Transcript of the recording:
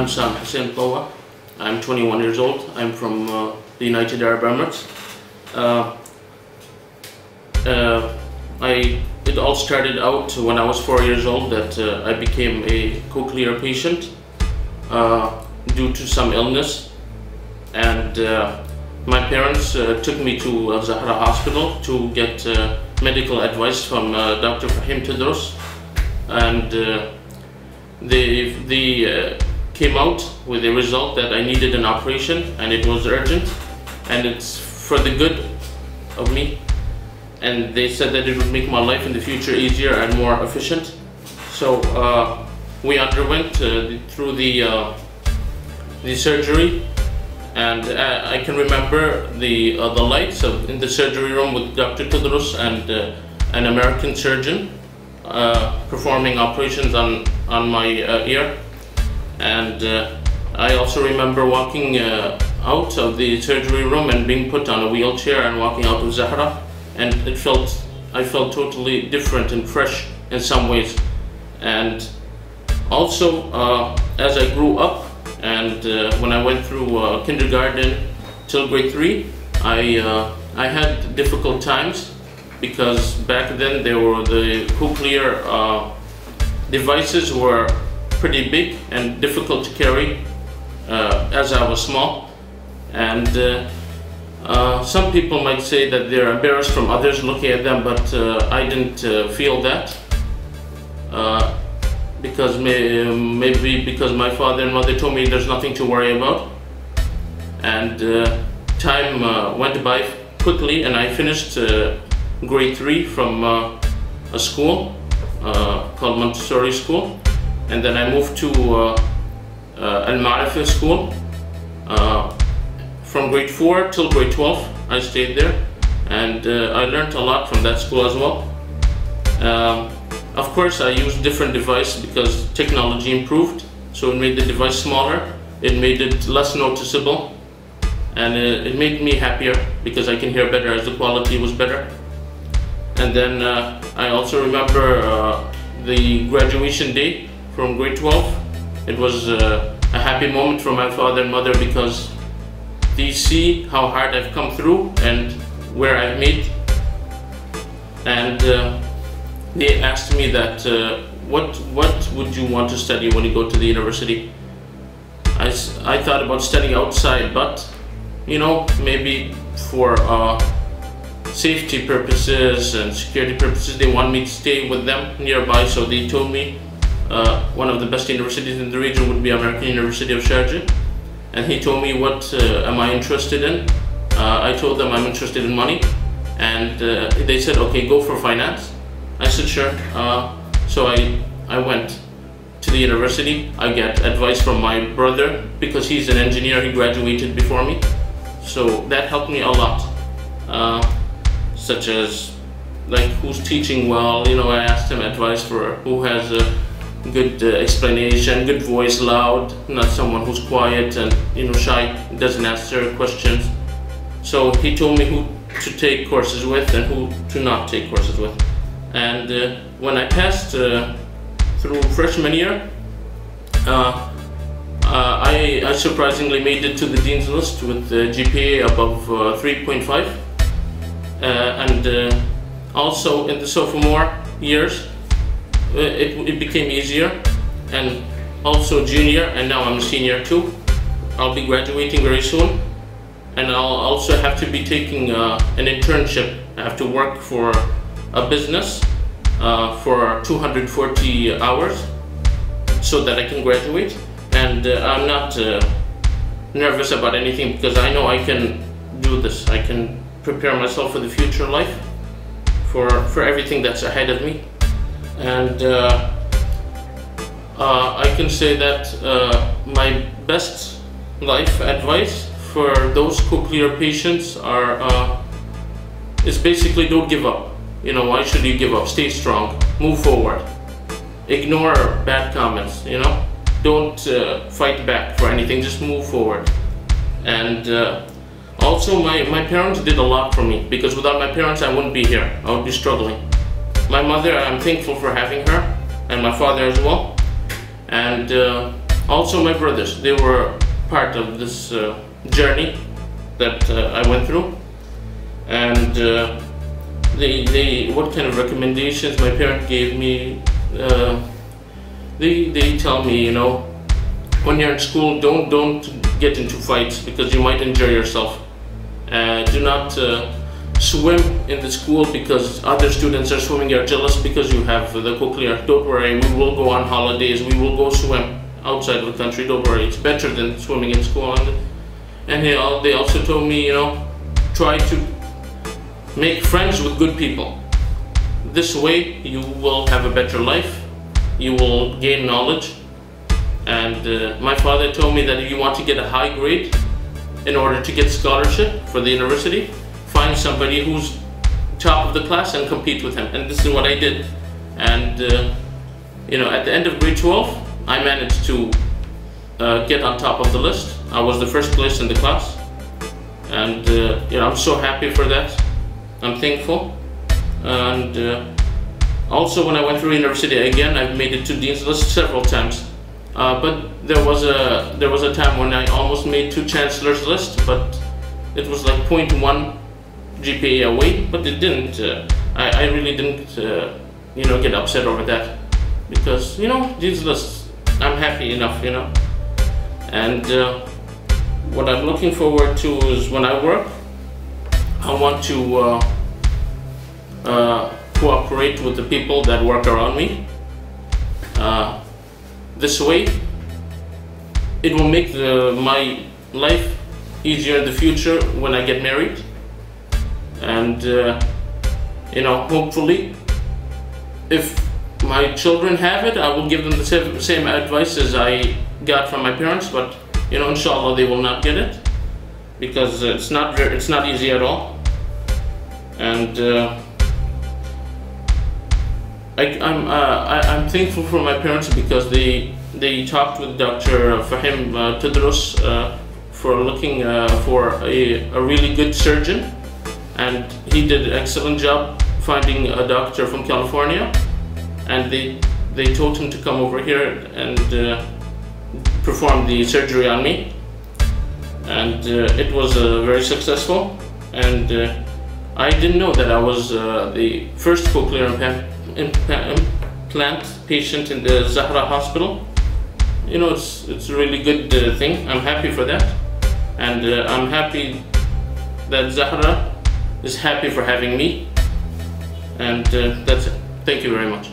Hussain Mutawa. I'm 21 years old. I'm from the United Arab Emirates. It all started out when I was 4 years old that I became a cochlear patient due to some illness, and my parents took me to Zahra Hospital to get medical advice from Dr. Fahim Tedros, and they came out with a result that I needed an operation, and it was urgent, and it's for the good of me, and they said that it would make my life in the future easier and more efficient. So we underwent through the surgery, and I can remember the lights in the surgery room with Dr. Tedros and an American surgeon performing operations on my ear. And I also remember walking out of the surgery room and being put on a wheelchair and walking out of Zahra, and I felt totally different and fresh in some ways. And also as I grew up, and when I went through kindergarten till grade 3, I had difficult times, because back then the cochlear devices were pretty big and difficult to carry as I was small, and some people might say that they're embarrassed from others looking at them, but I didn't feel that, because maybe because my father and mother told me there's nothing to worry about. And time went by quickly, and I finished grade 3 from a school called Montessori school, and then I moved to Al-Ma'arif school. From grade 4 till grade 12 I stayed there, and I learned a lot from that school as well. Of course, I used different device because technology improved, so it made the device smaller, it made it less noticeable, and it made me happier because I can hear better as the quality was better. And then I also remember the graduation day from grade 12. It was a happy moment for my father and mother, because they see how hard I've come through and where I've made. And they asked me that what would you want to study when you go to the university? I thought about studying outside, but you know, maybe for safety purposes and security purposes, they want me to stay with them nearby. So they told me one of the best universities in the region would be American University of Sharjah, and he told me what am I interested in. I told them I'm interested in money, and they said, okay, go for finance. I said sure. So I went to the university. I get advice from my brother because he's an engineer, he graduated before me, so that helped me a lot, such as like who's teaching well. You know, I asked him advice for who has a good explanation, good voice, loud, not someone who's quiet and, you know, shy, doesn't answer questions. So he told me who to take courses with and who to not take courses with. And when I passed through freshman year, I surprisingly made it to the dean's list with the GPA above 3.5, and also in the sophomore years it became easier, and also junior, and now I'm a senior too. I'll be graduating very soon, and I'll also have to be taking an internship. I have to work for a business for 240 hours so that I can graduate. And I'm not nervous about anything, because I know I can do this. I can prepare myself for the future life, for everything that's ahead of me. And I can say that my best life advice for those cochlear patients is basically don't give up. You know, why should you give up? Stay strong, move forward, ignore bad comments, you know, don't fight back for anything, just move forward. And also my parents did a lot for me, because without my parents I wouldn't be here, I would be struggling. My mother, I'm thankful for having her, and my father as well. And Also my brothers, they were part of this journey that I went through. And what kind of recommendations my parent gave me, they tell me, you know, when you're in school, don't get into fights because you might injure yourself. Do not swim in the school because other students are swimming. You're jealous because you have the cochlear. Don't worry, we will go on holidays, we will go swim outside of the country. Don't worry, it's better than swimming in school. And they also told me, you know, try to make friends with good people. This way you will have a better life, you will gain knowledge. And my father told me that if you want to get a high grade in order to get scholarship for the university, find somebody who's top of the class and compete with him. And this is what I did. And you know, at the end of grade 12, I managed to get on top of the list. I was the first place in the class. And you know, I'm so happy for that. I'm thankful. And also when I went through university again, I've made it to Dean's List several times. But there was a time when I almost made to Chancellor's List, but it was like 0.1 GPA away, but it didn't. I really didn't, you know, get upset over that because, you know, Dean's List, I'm happy enough, you know. And what I'm looking forward to is when I work, I want to cooperate with the people that work around me. This way, it will make my life easier in the future when I get married. And you know, hopefully, if my children have it, I will give them the same advice as I got from my parents. But you know, inshallah, they will not get it because it's not easy at all. And I'm thankful for my parents because they talked with Dr. Fahim Tadrus for looking for a really good surgeon, and he did an excellent job finding a doctor from California, and they told him to come over here and perform the surgery on me, and it was very successful. And I didn't know that I was the first cochlear implant patient in the Zahra hospital. You know, it's a really good thing. I'm happy for that, and I'm happy that Zahra is happy for having me, and that's it. Thank you very much.